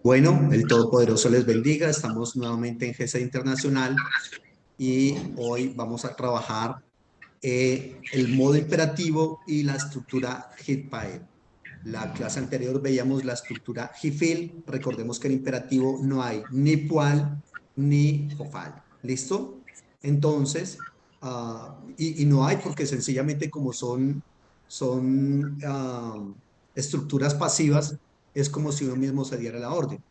Bueno, el Todopoderoso les bendiga. Estamos nuevamente en GESA Internacional y hoy vamos a trabajar el modo imperativo y la estructura HIT-PAEL. La clase anterior veíamos la estructura HIFIL. Recordemos que en imperativo no hay ni PUAL ni JOFAL. ¿Listo? Entonces, y no hay porque sencillamente como son estructuras pasivas, es como si uno mismo se diera la orden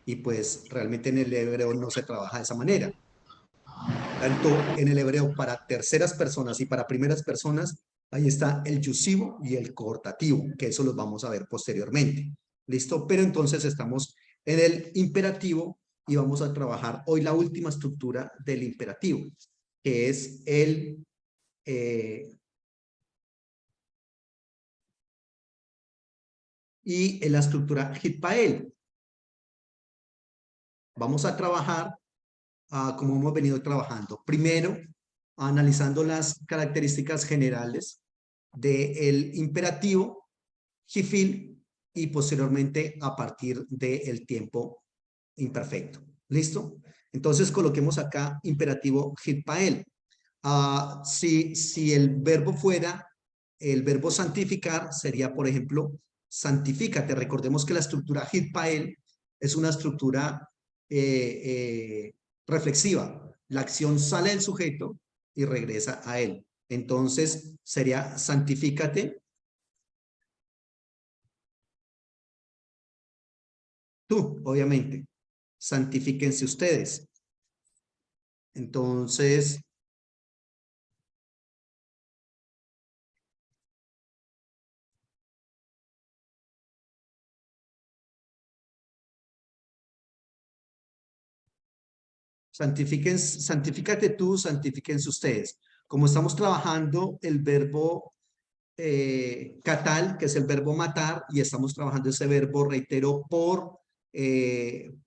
y pues realmente en el hebreo no se trabaja de esa manera. Tanto en el hebreo para terceras personas y para primeras personas, ahí está el yusivo y el coortativo, que eso los vamos a ver posteriormente. ¿Listo? Pero entonces estamos en el imperativo y vamos a trabajar hoy la última estructura del imperativo, que es y la estructura hitpael. Vamos a trabajar como hemos venido trabajando. Primero, analizando las características generales del imperativo, Jifil, y posteriormente a partir del tiempo imperfecto. ¿Listo? Entonces coloquemos acá imperativo Hitpael. Si el verbo fuera el verbo santificar, sería, por ejemplo, santifícate. Recordemos que la estructura Hitpael es una estructura reflexiva. La acción sale del sujeto y regresa a él. Entonces sería santifícate tú, obviamente. Santifíquense ustedes. Entonces, santifícate tú, santifíquense ustedes. Como estamos trabajando el verbo catal, que es el verbo matar, y estamos trabajando ese verbo, reitero,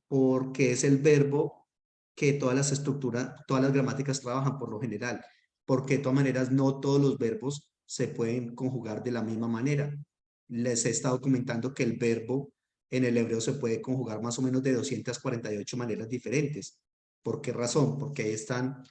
porque es el verbo que todas las estructuras, todas las gramáticas trabajan por lo general, porque de todas maneras no todos los verbos se pueden conjugar de la misma manera. Les he estado comentando que el verbo en el hebreo se puede conjugar más o menos de 248 maneras diferentes. ¿Por qué razón? Porque ahí están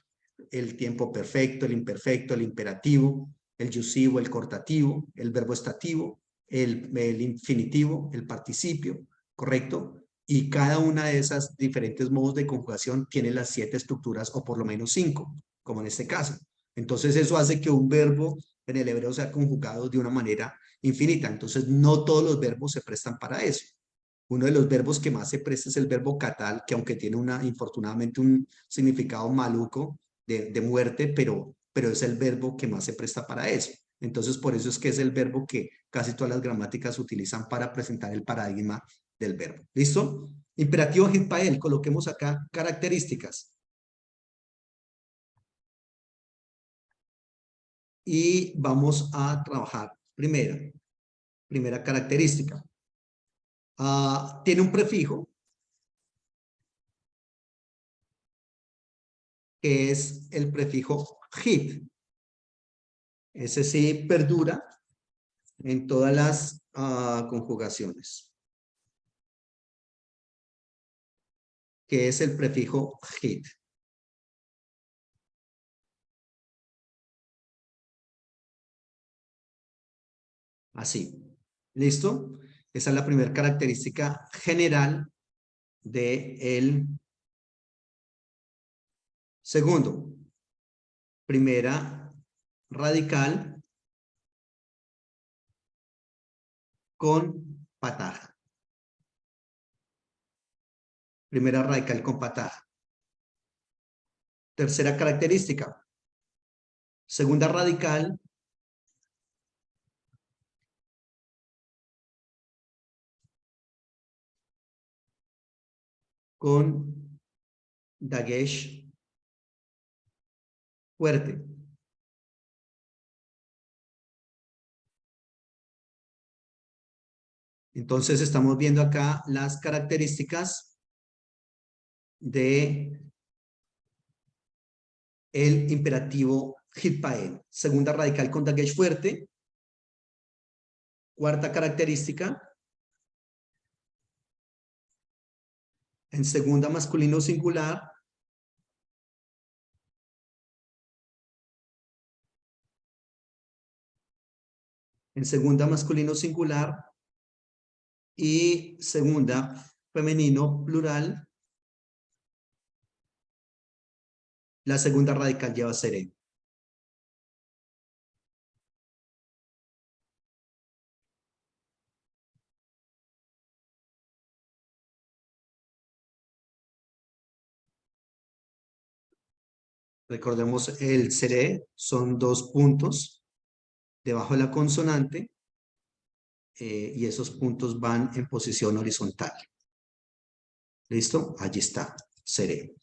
el tiempo perfecto, el imperfecto, el imperativo, el yusivo, el cortativo, el verbo estativo, el infinitivo, el participio, ¿correcto? Y cada una de esas diferentes modos de conjugación tiene las 7 estructuras o por lo menos 5, como en este caso. Entonces eso hace que un verbo en el hebreo sea conjugado de una manera infinita. Entonces no todos los verbos se prestan para eso. Uno de los verbos que más se presta es el verbo catal, que aunque tiene infortunadamente un significado maluco de muerte, pero es el verbo que más se presta para eso. Entonces, por eso es que es el verbo que casi todas las gramáticas utilizan para presentar el paradigma del verbo. ¿Listo? Imperativo Hitpael, coloquemos acá características. Y vamos a trabajar primera característica. Tiene un prefijo que es el prefijo hit. Ese sí perdura en todas las conjugaciones, que es el prefijo hit. Así. ¿Listo? Esa es la primera característica general de el segundo. Primera radical con pataja. Primera radical con pataja. Tercera característica. Segunda radical con dagesh fuerte. Entonces estamos viendo acá las características de el imperativo hitpael. Segunda radical con dagesh fuerte. Cuarta característica, En segunda masculino singular. En segunda masculino singular. Y segunda femenino plural. La segunda radical lleva seré. Recordemos, el seré son dos puntos debajo de la consonante y esos puntos van en posición horizontal. ¿Listo? Allí está, seré.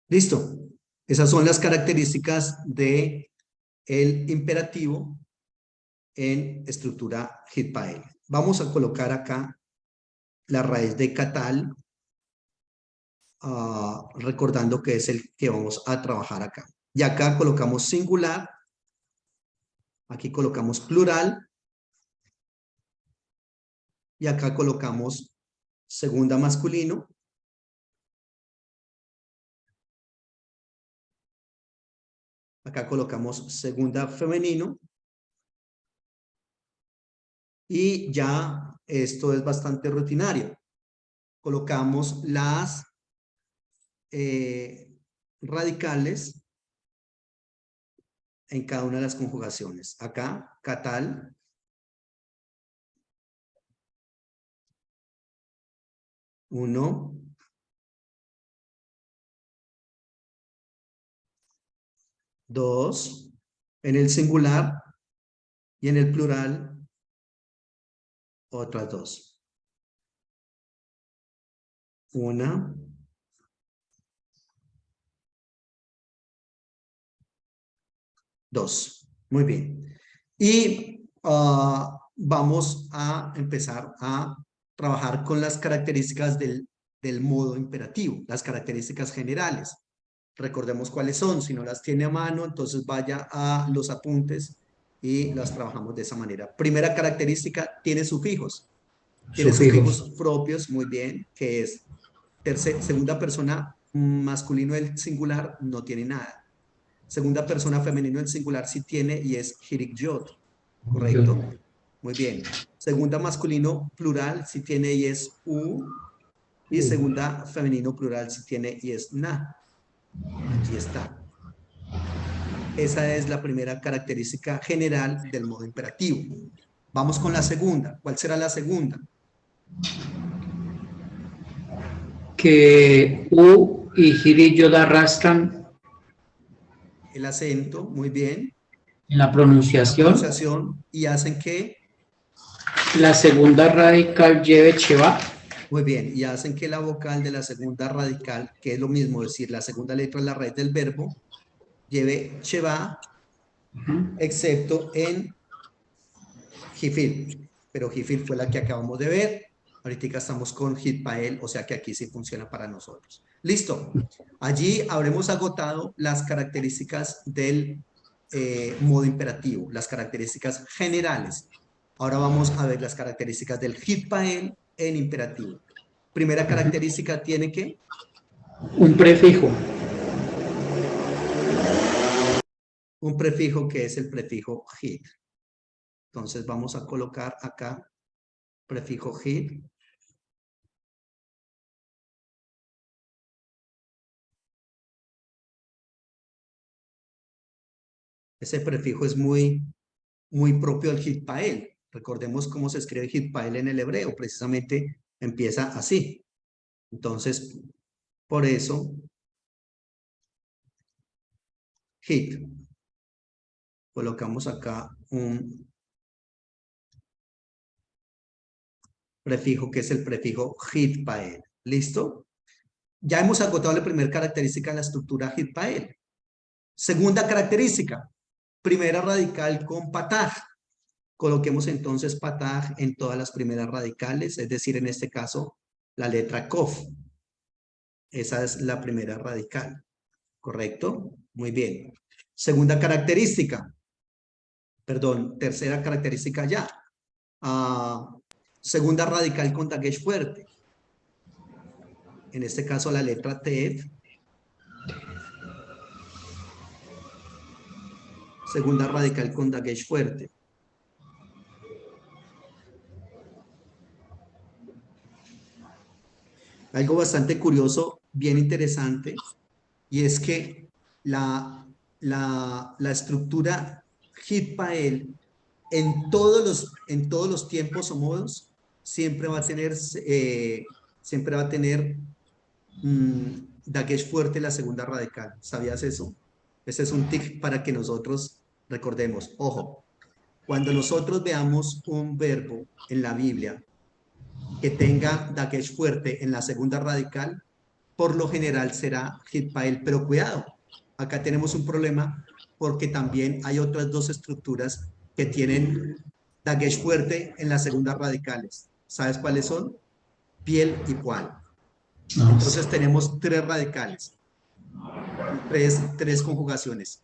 ¿Listo? Esas son las características de el imperativo en estructura HITPAEL. Vamos a colocar acá la raíz de catal, recordando que es el que vamos a trabajar acá. Y acá colocamos singular, aquí colocamos plural, y acá colocamos segunda masculino, acá colocamos segunda femenino, y ya esto es bastante rutinario. Colocamos las radicales en cada una de las conjugaciones. Acá, catal. Uno. Dos. En el singular y en el plural, otras dos. Una. Dos. Muy bien. Y vamos a empezar a trabajar con las características del modo imperativo, las características generales. Recordemos cuáles son. Si no las tiene a mano, entonces vaya a los apuntes y las trabajamos de esa manera. Primera característica, tiene sufijos. Tiene sufijos propios, muy bien, que es segunda persona masculino del singular, no tiene nada. Segunda persona femenino del singular sí tiene y es hirikyot, ¿correcto? Muy bien. Segunda masculino plural sí tiene y es u. Y segunda femenino plural sí tiene y es na. Allí está. Esa es la primera característica general del modo imperativo. Vamos con la segunda. ¿Cuál será la segunda? Que U y Hiri arrastran El acento, muy bien. en la pronunciación. Y hacen que La segunda radical lleve cheva. muy bien, y hacen que la vocal de la segunda radical, que es lo mismo decir, la segunda letra de la raíz del verbo, lleve cheva, excepto en Jifil. Pero Jifil fue la que acabamos de ver. Ahorita estamos con Hitpael, o sea que aquí sí funciona para nosotros. Listo. Allí habremos agotado las características del modo imperativo, las características generales. Ahora vamos a ver las características del Hitpael en imperativo. Primera característica tiene que Un prefijo. un prefijo que es el prefijo hit. Entonces vamos a colocar acá prefijo hit. Ese prefijo es muy propio del Hitpael. Recordemos cómo se escribe Hitpael en el hebreo. Precisamente empieza así. Entonces, por eso, hit. Colocamos acá un prefijo que es el prefijo Hitpael. ¿Listo? Ya hemos agotado la primera característica de la estructura Hitpael. Segunda característica. Primera radical con pataj. Coloquemos entonces pataj en todas las primeras radicales, es decir, en este caso, la letra kof. Esa es la primera radical. ¿Correcto? Muy bien. Segunda característica. Perdón, tercera característica ya. Segunda radical con dagesh fuerte. en este caso la letra TEF, segunda radical con dagesh fuerte. Algo bastante curioso, bien interesante, y es que la estructura Hit-Pael en todos los tiempos o modos siempre va a tener dagesh fuerte la segunda radical. ¿Sabías eso? Ese es un tic para que nosotros recordemos. Ojo, cuando nosotros veamos un verbo en la Biblia que tenga dagesh fuerte en la segunda radical, por lo general será Hit-Pael, pero cuidado, acá tenemos un problema porque también hay otras dos estructuras que tienen dagesh fuerte en las segundas radicales. ¿Sabes cuáles son? Piel y Pual. Entonces tenemos tres radicales, tres conjugaciones,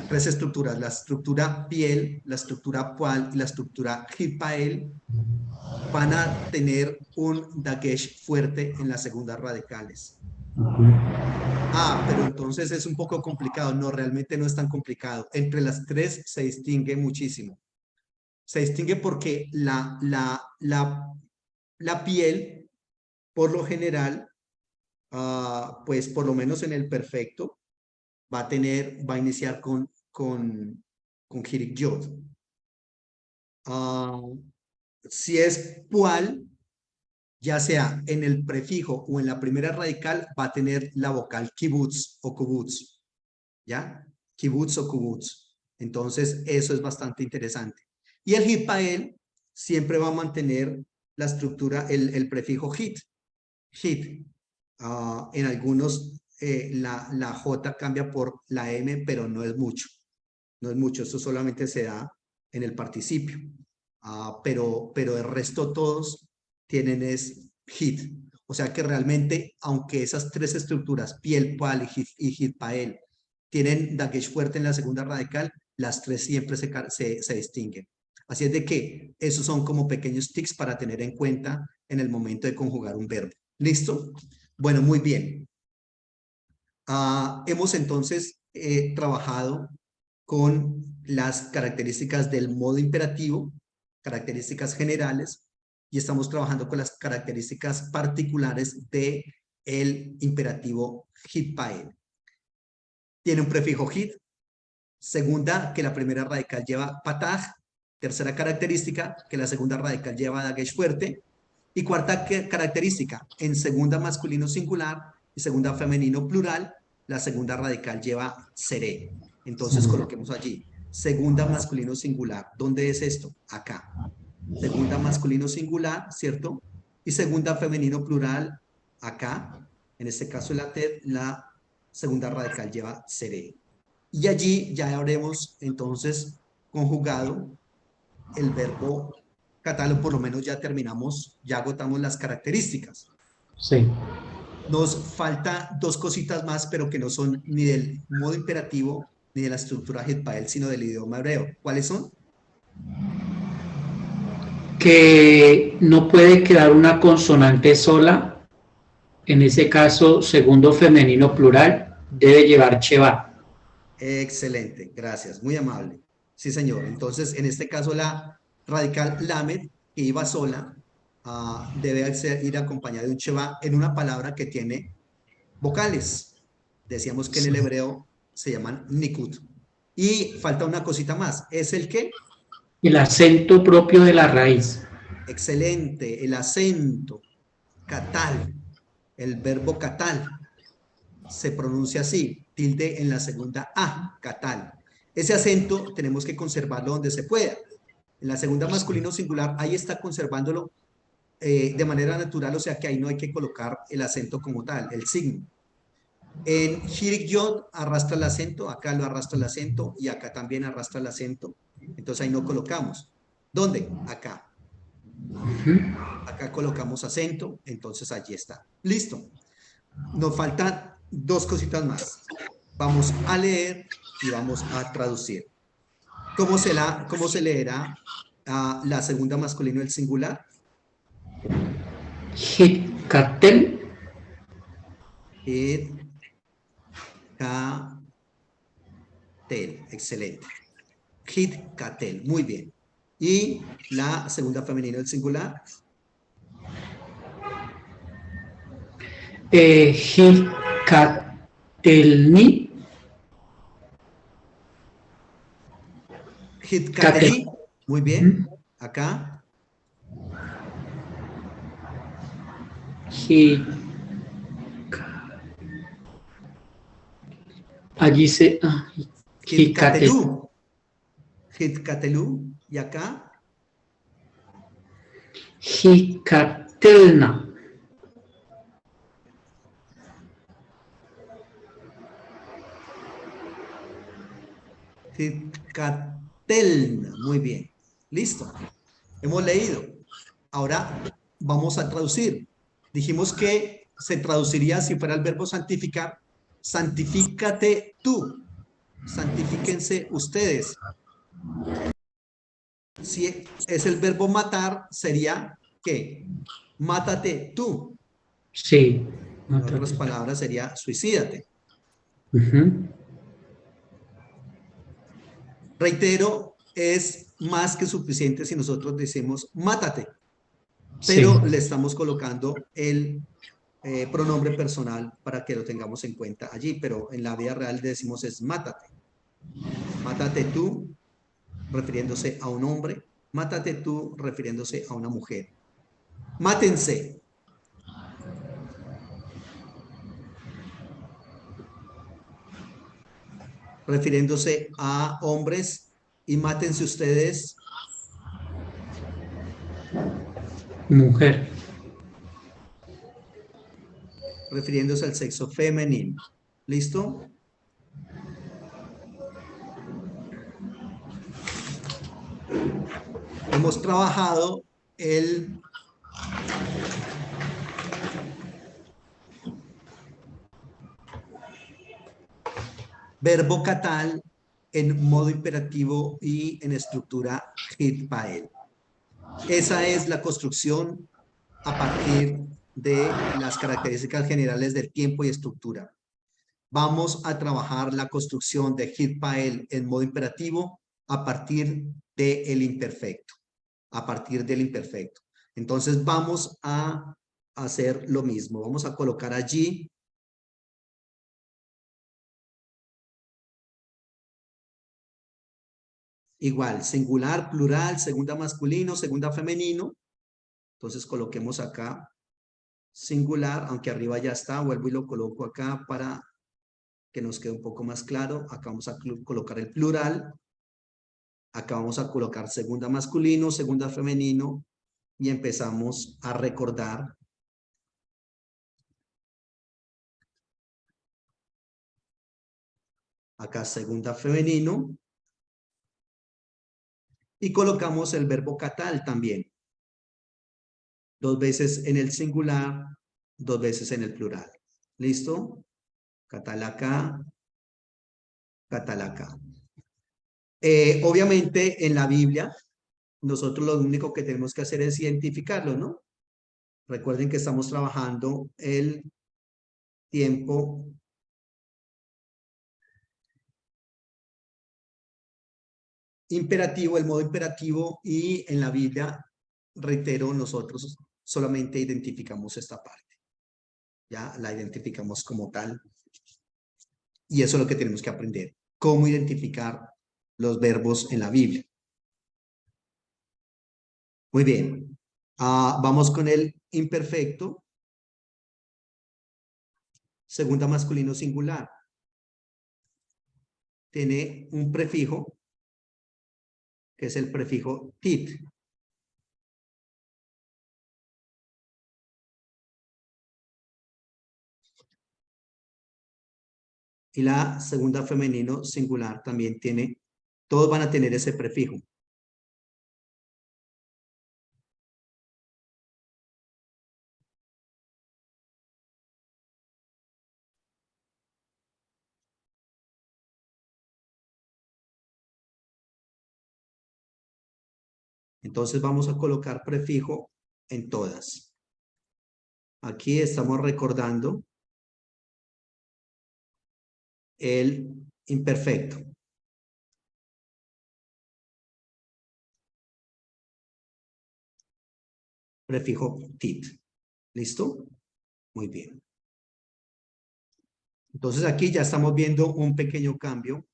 tres estructuras, la estructura Piel, la estructura Pual y la estructura Hit-Pael van a tener un dagesh fuerte en las segundas radicales. Pero entonces es un poco complicado. No, realmente no es tan complicado. Entre las tres se distingue muchísimo. Se distingue porque la piel, por lo general, pues por lo menos en el perfecto, va a iniciar con Hirik Yod. Si es Pual, ya sea en el prefijo o en la primera radical, va a tener la vocal kibutz o kubutz, ¿ya? Kibutz o kubutz. Entonces, eso es bastante interesante. Y el Hit-Pael siempre va a mantener la estructura, el prefijo hit. Hit. En algunos, la J cambia por la M, pero no es mucho. No es mucho, eso solamente se da en el participio. Pero el resto todos tienen es hit. O sea que realmente, aunque esas tres estructuras, piel, pual y hit-pael, tienen dagesh fuerte en la segunda radical, las tres siempre se distinguen. Así es de que esos son como pequeños tics para tener en cuenta en el momento de conjugar un verbo. ¿Listo? Bueno, muy bien. Hemos entonces trabajado con las características del modo imperativo, características generales, y estamos trabajando con las características particulares del imperativo hit-pael. Tiene un prefijo hit. Segunda, que la primera radical lleva pataj. Tercera característica, que la segunda radical lleva dagesh fuerte. Y cuarta característica, en segunda masculino singular y segunda femenino plural, la segunda radical lleva seré. Entonces coloquemos allí, segunda masculino singular. ¿Dónde es esto? Acá. Segunda masculino singular, ¿cierto? Y segunda femenino plural, acá. En este caso la segunda radical lleva seré. Y allí ya habremos entonces conjugado el verbo catálogo, por lo menos ya terminamos, ya agotamos las características. Sí. Nos falta dos cositas más, pero que no son ni del modo imperativo ni de la estructura hit-pael, sino del idioma hebreo. ¿Cuáles son? Que no puede quedar una consonante sola, en ese caso, segundo femenino plural, debe llevar cheva. Excelente, gracias, muy amable. Sí, señor. Entonces, en este caso, la radical lamed, que iba sola, debe ir acompañada de un cheva en una palabra que tiene vocales. Decíamos que en el hebreo se llaman nikut. Y falta una cosita más. ¿Es el qué? El acento propio de la raíz. Excelente. El acento. Katal. El verbo katal. Se pronuncia así. Tilde en la segunda A. Katal. Ese acento tenemos que conservarlo donde se pueda. En la segunda masculino singular, ahí está conservándolo de manera natural, o sea que ahí no hay que colocar el acento como tal, el signo. En Hirik Yod arrastra el acento, acá lo arrastra el acento y acá también arrastra el acento. Entonces ahí no colocamos. ¿Dónde? Acá. Acá colocamos acento, entonces allí está. Listo. Nos faltan dos cositas más. Vamos a leer y vamos a traducir. ¿Cómo se leerá la segunda masculino del singular? Hitkatel. Hit, catel. Excelente. Hit, catel. Muy bien. Y la segunda femenina del singular. Hikatelni. Hit, Catel. cateli. Muy bien. Acá. Hi- Allí se. Hit, Hicatel. catelu. Hit, catelu. Y acá. Hicatelna. Hitkatelna. Muy bien. Listo. Hemos leído. Ahora vamos a traducir. Dijimos que se traduciría si fuera el verbo santificar. Santifícate tú. Santifíquense ustedes. Si es el verbo matar, sería ¿qué? Mátate tú. Sí. En otras palabras, sería suicídate. Reitero, es más que suficiente si nosotros decimos mátate, Sí. pero le estamos colocando el pronombre personal para que lo tengamos en cuenta allí, pero en la vida real decimos es mátate. Mátate tú, refiriéndose a un hombre. Mátate tú, refiriéndose a una mujer. Mátense. Refiriéndose a hombres, y mátense ustedes, Mujer. refiriéndose al sexo femenino. ¿Listo? Hemos trabajado el verbo catal en modo imperativo y en estructura hit-pael. Esa es la construcción a partir de las características generales del tiempo y estructura. Vamos a trabajar la construcción de hit-pael en modo imperativo a partir del imperfecto. A partir del imperfecto. Entonces vamos a hacer lo mismo. Vamos a colocar allí igual, singular, plural, segunda masculino, segunda femenino. Entonces coloquemos acá singular, aunque arriba ya está, vuelvo y lo coloco acá para que nos quede un poco más claro. Acá vamos a colocar el plural. Acá vamos a colocar segunda masculino, segunda femenino y empezamos a recordar. Acá segunda femenino. Y colocamos el verbo catal también. 2 veces en el singular, 2 veces en el plural. ¿Listo? Catal acá, catal acá. Obviamente en la Biblia, nosotros lo único que tenemos que hacer es identificarlo, ¿no? Recuerden que estamos trabajando el tiempo imperativo, el modo imperativo, y en la Biblia, reitero, nosotros solamente identificamos esta parte. Ya la identificamos como tal. Y eso es lo que tenemos que aprender. Cómo identificar los verbos en la Biblia. Muy bien. Vamos con el imperfecto. Segunda masculino singular. Tiene un prefijo, que es el prefijo tit. Y la segunda femenino singular también tiene, todos van a tener ese prefijo. Entonces vamos a colocar prefijo en todas. Aquí estamos recordando el imperfecto. Prefijo tit. ¿Listo? Muy bien. Entonces aquí ya estamos viendo un pequeño cambio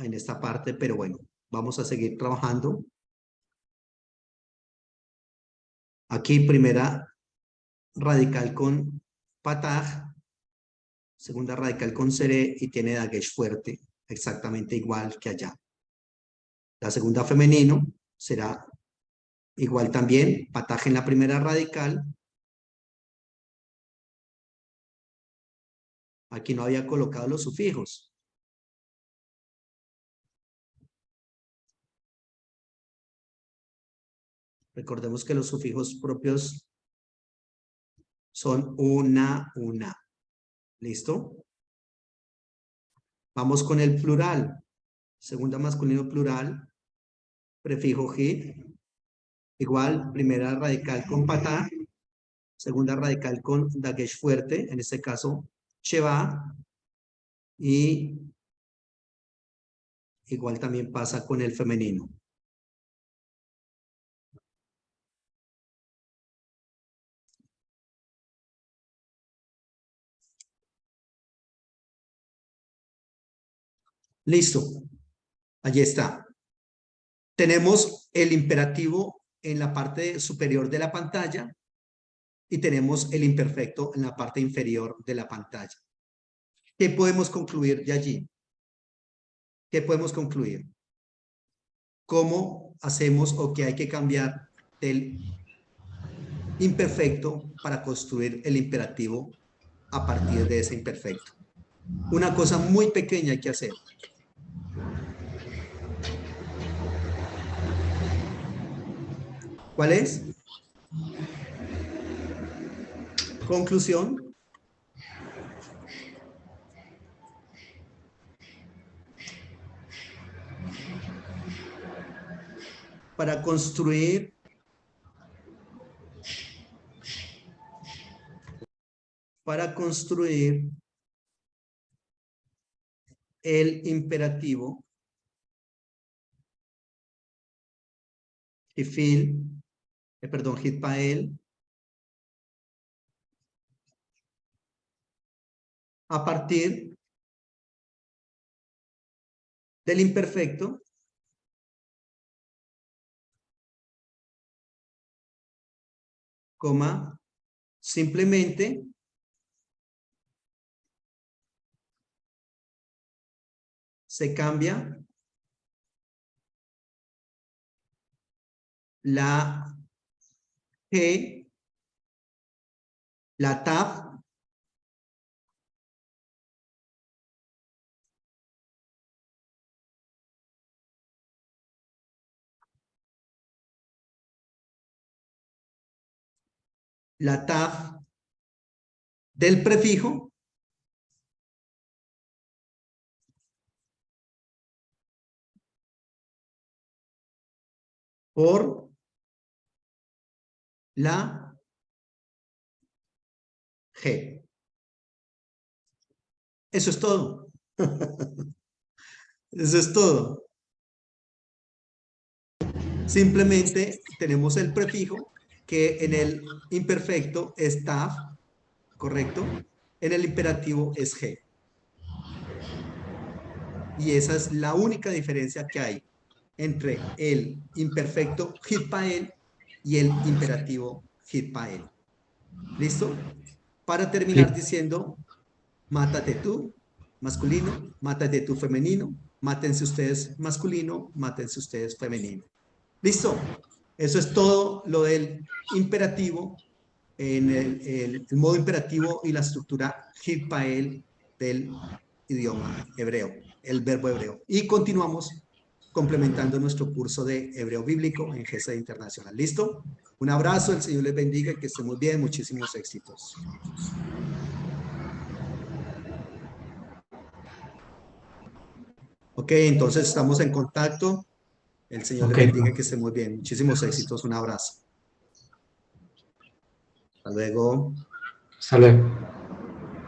en esta parte, pero bueno, vamos a seguir trabajando. Aquí primera radical con pataj, segunda radical con seré y tiene dagesh fuerte, exactamente igual que allá. La segunda femenino será igual también, pataj en la primera radical. Aquí no había colocado los sufijos. Recordemos que los sufijos propios son una. ¿Listo? Vamos con el plural. Segunda masculino plural, prefijo hit, igual, primera radical con patá, segunda radical con dagesh fuerte, en este caso, sheva, y igual también pasa con el femenino. Listo. Allí está. Tenemos el imperativo en la parte superior de la pantalla y tenemos el imperfecto en la parte inferior de la pantalla. ¿Qué podemos concluir de allí? ¿Qué podemos concluir? ¿Cómo hacemos o qué hay que cambiar del imperfecto para construir el imperativo a partir de ese imperfecto? Una cosa muy pequeña hay que hacer. ¿Cuál es? Conclusión. Para construir el imperativo hitpael a partir del imperfecto coma simplemente se cambia la G, la taf, del prefijo por la G. Eso es todo. Eso es todo. Simplemente tenemos el prefijo que en el imperfecto es taf, ¿correcto? En el imperativo es G. Y esa es la única diferencia que hay entre el imperfecto hitpael y el imperativo hitpael. ¿Listo? Para terminar diciendo, mátate tú, masculino, mátate tú, femenino, mátense ustedes, masculino, mátense ustedes, femenino. ¿Listo? Eso es todo lo del imperativo en el modo imperativo y la estructura hitpael del idioma hebreo, el verbo hebreo. Y continuamos complementando nuestro curso de hebreo bíblico en GESED Internacional. ¿Listo? Un abrazo, el Señor les bendiga y que estén muy bien, muchísimos éxitos. Ok, entonces estamos en contacto. El Señor les bendiga y que estén muy bien. Muchísimos éxitos, un abrazo. Hasta luego. Hasta luego.